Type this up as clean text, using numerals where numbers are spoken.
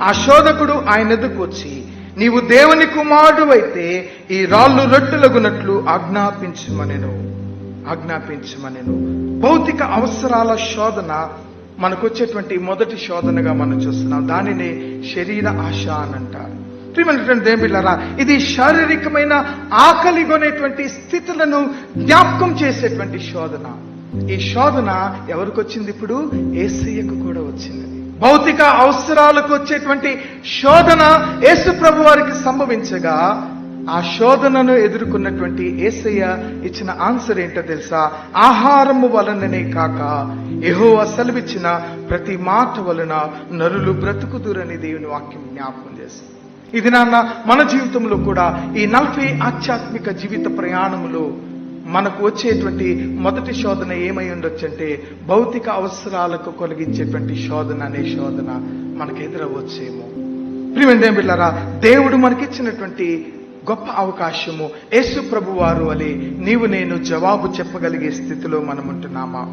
ఆ శోధకుడు ఆయన ఎదుకు వచ్చి, నీవు దేవుని కుమారుడు అయితే ఈ రాళ్ళు రొట్టెలగునట్లు ఆజ్ఞాపించమనెను. భౌతిక అవసరాల శోధన మనకొచ్చేటువంటి మొదటి శోధనగా మనం చూస్తున్నాం. దానిని శరీర ఆశ అని అంటారు. ప్రియమైనటువంటి దేవుని బిడ్డలారా, ఇది శారీరకమైన ఆకలి కొనేటువంటి స్థితులను జ్ఞాపకం చేసేటువంటి శోధన. ఈ శోధన ఎవరికి వచ్చింది? ఇప్పుడు యేసయ్యకు కూడా వచ్చింది. భౌతిక అవసరాలకు వచ్చేటువంటి శోధన యేసు ప్రభు వారికి సంభవించగా, ఆ శోధనను ఎదుర్కొన్నటువంటి యేసయ్య ఇచ్చిన ఆన్సర్ ఏంటో తెలుసా? ఆహారము వలననే కాక యెహోవా సెలవిచ్చిన ప్రతి మాట వలన నరులు బ్రతుకుదురని దేవుని వాక్యం జ్ఞాపకం చేస్తుంది. ఇది నాన్న మన జీవితంలో కూడా ఈ 40 ఆధ్యాత్మిక జీవిత ప్రయాణములో మనకు వచ్చేటువంటి మొదటి శోధన ఏమై ఉండొచ్చు అంటే, భౌతిక అవసరాలకు కలిగించేటువంటి శోధన అనే శోధన మనకు ఎదురవచ్చేమో. ప్రియమైన దేవుని బిడ్డలారా, దేవుడు మనకిచ్చినటువంటి గొప్ప అవకాశము యేసు ప్రభు వారు వలె నీవు నేను జవాబు చెప్పగలిగే స్థితిలో మనం ఉంటున్నామా?